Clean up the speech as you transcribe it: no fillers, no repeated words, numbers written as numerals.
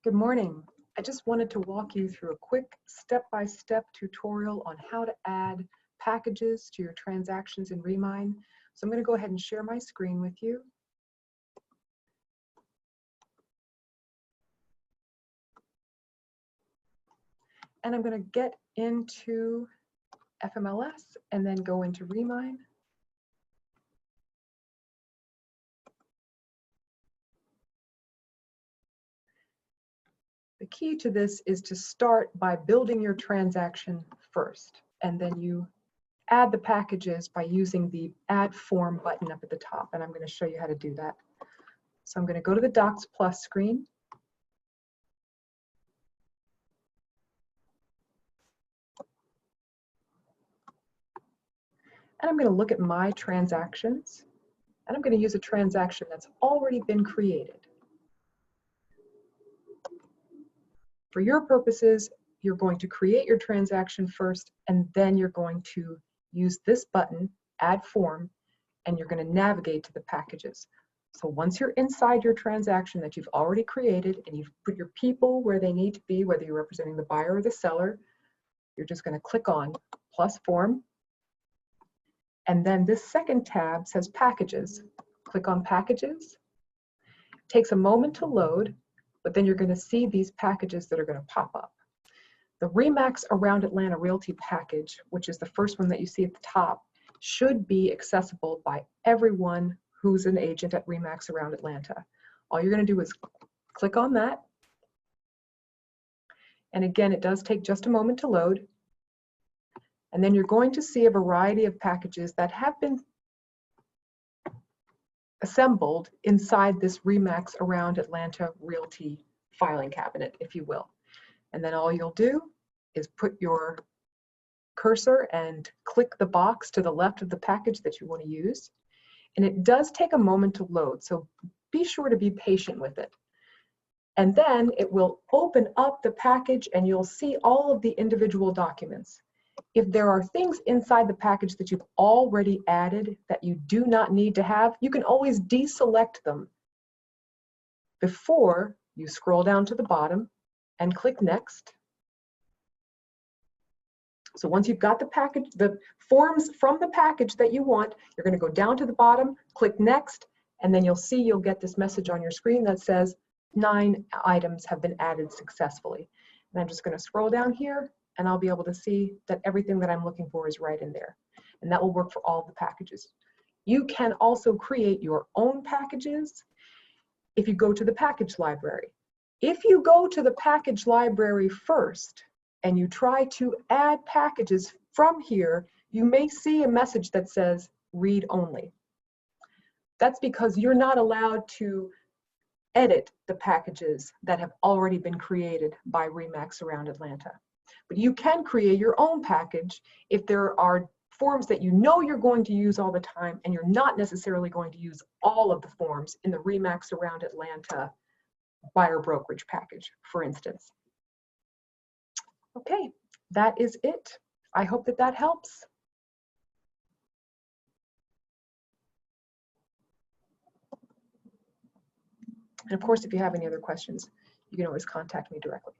Good morning. I just wanted to walk you through a quick step-by-step tutorial on how to add packages to your transactions in Remine. So I'm going to go ahead and share my screen with you. And I'm going to get into FMLS and then go into Remine. The key to this is to start by building your transaction first, and then you add the packages by using the Add Form button up at the top, and I'm going to show you how to do that. So I'm going to go to the Docs Plus screen. And I'm going to look at my transactions, and I'm going to use a transaction that's already been created. For your purposes, you're going to create your transaction first, and then you're going to use this button, Add Form, and you're going to navigate to the packages. So once you're inside your transaction that you've already created and you've put your people where they need to be, whether you're representing the buyer or the seller, you're just going to click on Plus Form. And then this second tab says Packages. Click on Packages. It takes a moment to load, but then you're going to see these packages that are going to pop up. The Remax Around Atlanta Realty package, which is the first one that you see at the top, should be accessible by everyone who's an agent at Remax Around Atlanta. All you're going to do is click on that. And again, it does take just a moment to load. And then you're going to see a variety of packages that have been assembled inside this Remax Around Atlanta Realty filing cabinet, if you will. And then all you'll do is put your cursor and click the box to the left of the package that you want to use. And it does take a moment to load, so be sure to be patient with it. And then it will open up the package and you'll see all of the individual documents. If there are things inside the package that you've already added that you do not need to have, you can always deselect them before you scroll down to the bottom and click Next. So once you've got the package, the forms from the package that you want, you're going to go down to the bottom, click Next, and then you'll get this message on your screen that says 9 items have been added successfully. And I'm just going to scroll down here, and I'll be able to see that everything that I'm looking for is right in there. And that will work for all the packages. You can also create your own packages if you go to the package library. If you go to the package library first and you try to add packages from here, you may see a message that says read only. That's because you're not allowed to edit the packages that have already been created by Remax Around Atlanta. But you can create your own package if there are forms that you know you're going to use all the time and you're not necessarily going to use all of the forms in the Remax Around Atlanta buyer brokerage package, for instance. Okay, that is it. I hope that that helps. And of course, if you have any other questions, you can always contact me directly.